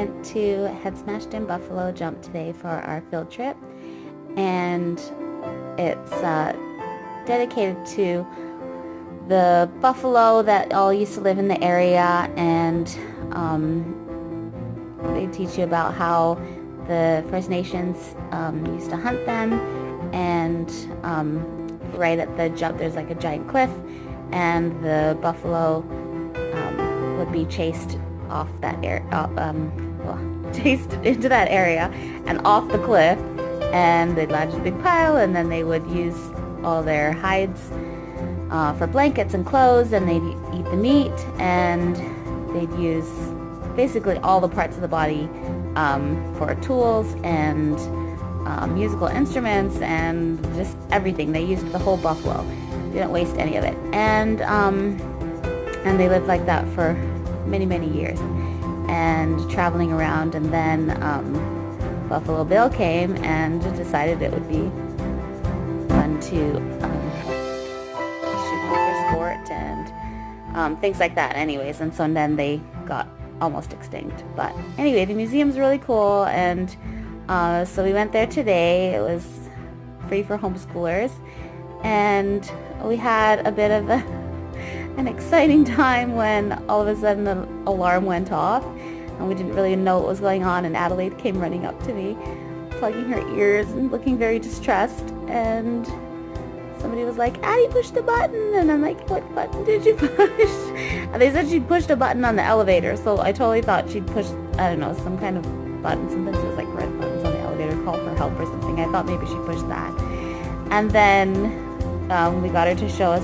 went to Head Smashed in Buffalo Jump today for our field trip, and it's dedicated to the buffalo that all used to live in the area, and they teach you about how the First Nations used to hunt them, and right at the jump there's like a giant cliff, and the buffalo would be chased off that chased into that area and off the cliff, and they'd lodge a big pile, and then they would use all their hides for blankets and clothes, and they'd eat the meat, and they'd use basically all the parts of the body for tools and musical instruments and just everything. They used the whole buffalo. They didn't waste any of it. And they lived like that for many, many years, and traveling around. And then Buffalo Bill came and decided it would be fun to shoot them for sport and things like that anyways. And so then they got almost extinct. But anyway, the museum's really cool, and so we went there today. It was free for homeschoolers, and we had a bit of an exciting time when all of a sudden the alarm went off, and we didn't really know what was going on, and Adelaide came running up to me, plugging her ears and looking very distressed, and somebody was like, "Addie pushed the button," and I'm like, "What button did you push?" And they said she'd pushed a button on the elevator, so I totally thought she'd pushed, I don't know, some kind of button. Sometimes it was like red buttons on the elevator, call for help or something. I thought maybe she pushed that. And then we got her to show us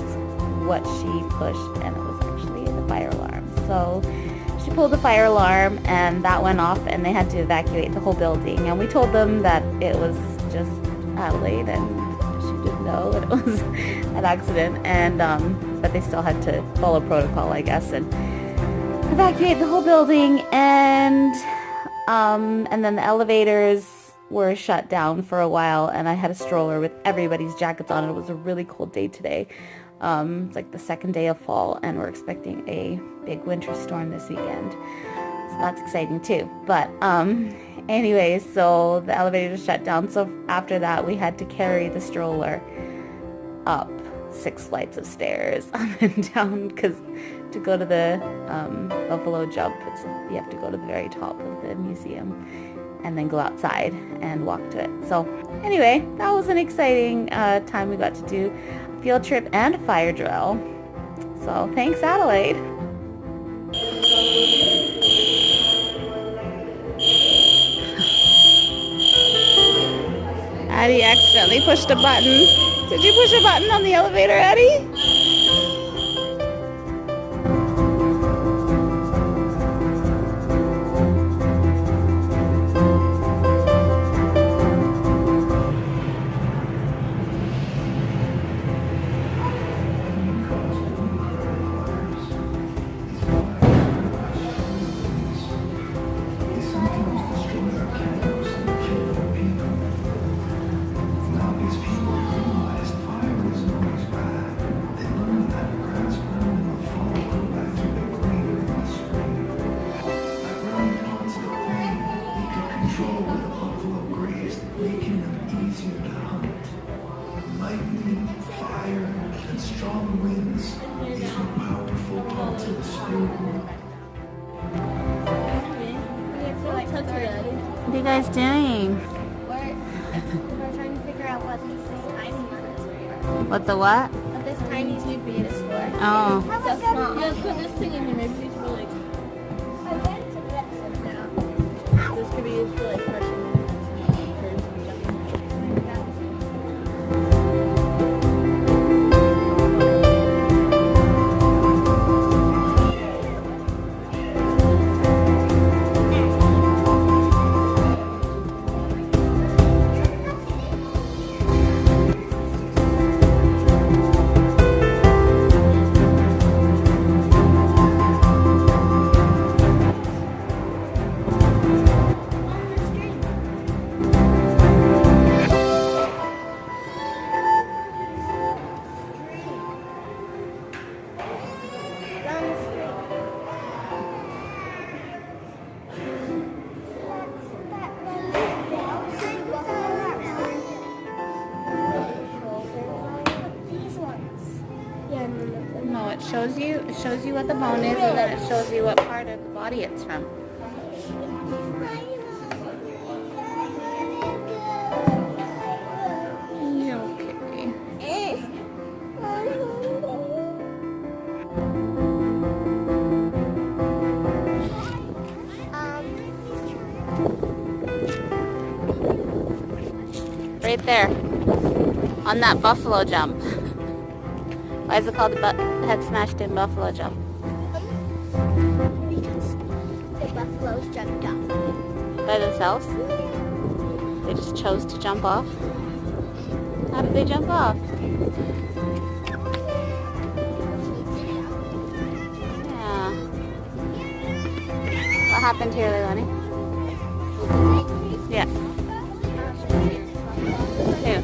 what she pushed, and it was actually the fire alarm. So she pulled the fire alarm, and that went off, and they had to evacuate the whole building. And we told them that it was just Adelaide, and didn't know that it was an accident, and but they still had to follow protocol, I guess, and evacuate the whole building. And then the elevators were shut down for a while, and I had a stroller with everybody's jackets on. It was a really cold day today. It's like the second day of fall, and we're expecting a big winter storm this weekend, so that's exciting too. But anyways, so the elevator was shut down, so after that we had to carry the stroller up 6 flights of stairs up and down, because to go to the Buffalo Jump, you have to go to the very top of the museum and then go outside and walk to it. So anyway, that was an exciting time. We got to do a field trip and a fire drill. So thanks, Adelaide. Addie accidentally pushed a button. Did you push a button on the elevator, Addie? Strong winds, these were powerful parts of the spirit world. What are you guys doing? We're trying to figure out what this tiny one is for. What the what? What this tiny tube bead is for. Oh. So small. Yeah, let's put this thing in here. Maybe we should like. This could be used for like crushing. shows you what the bone is, and then it shows you what part of the body it's from. Okay. Right there, on that buffalo jump. Why is it called the head smashed in buffalo jump? Because the buffaloes jumped off. By themselves? They just chose to jump off? How did they jump off? Yeah. What happened here, Leilani? Yeah. Who?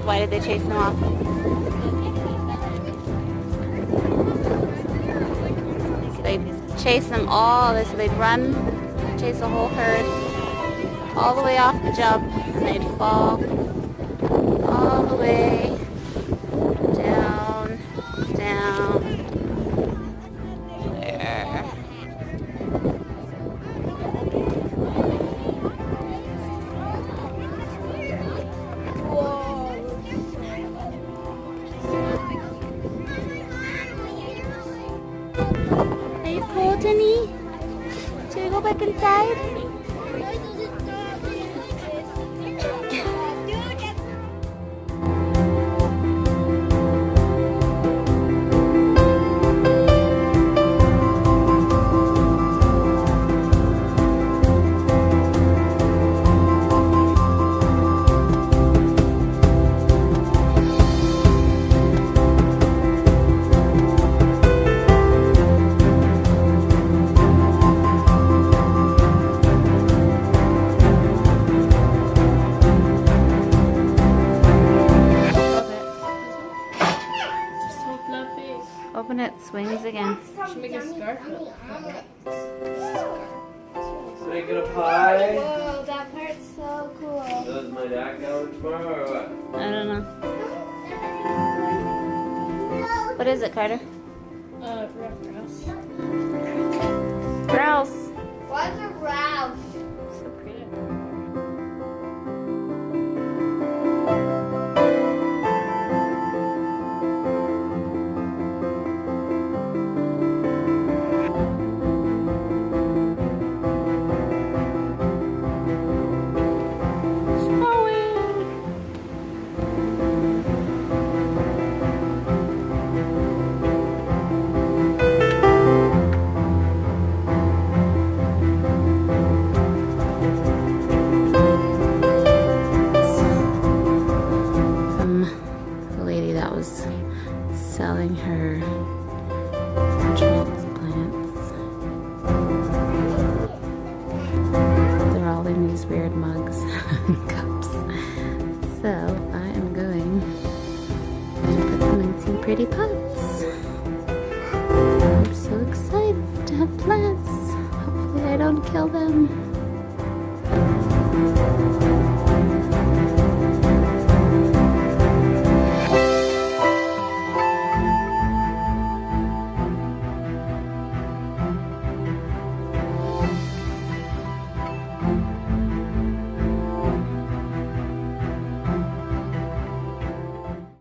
Why did they chase them off? So they'd chase them all, so they'd run, chase a whole herd, all the way off the jump, and they'd fall all the way down, there. Are you cold, Hunny? Should we go back inside? So fluffy. Open it, swings again. Should make a scarf. Make it a pie. Whoa, that part's so cool. Does my dad go tomorrow or what? I don't know. What is it, Carter? Rough grouse. Grouse. What's a grouse? So pretty. The lady that was selling her transplants. They're all in these weird mugs and cups. So I am going to put them in some pretty pots. I'm so excited to have plants. Hopefully I don't kill them.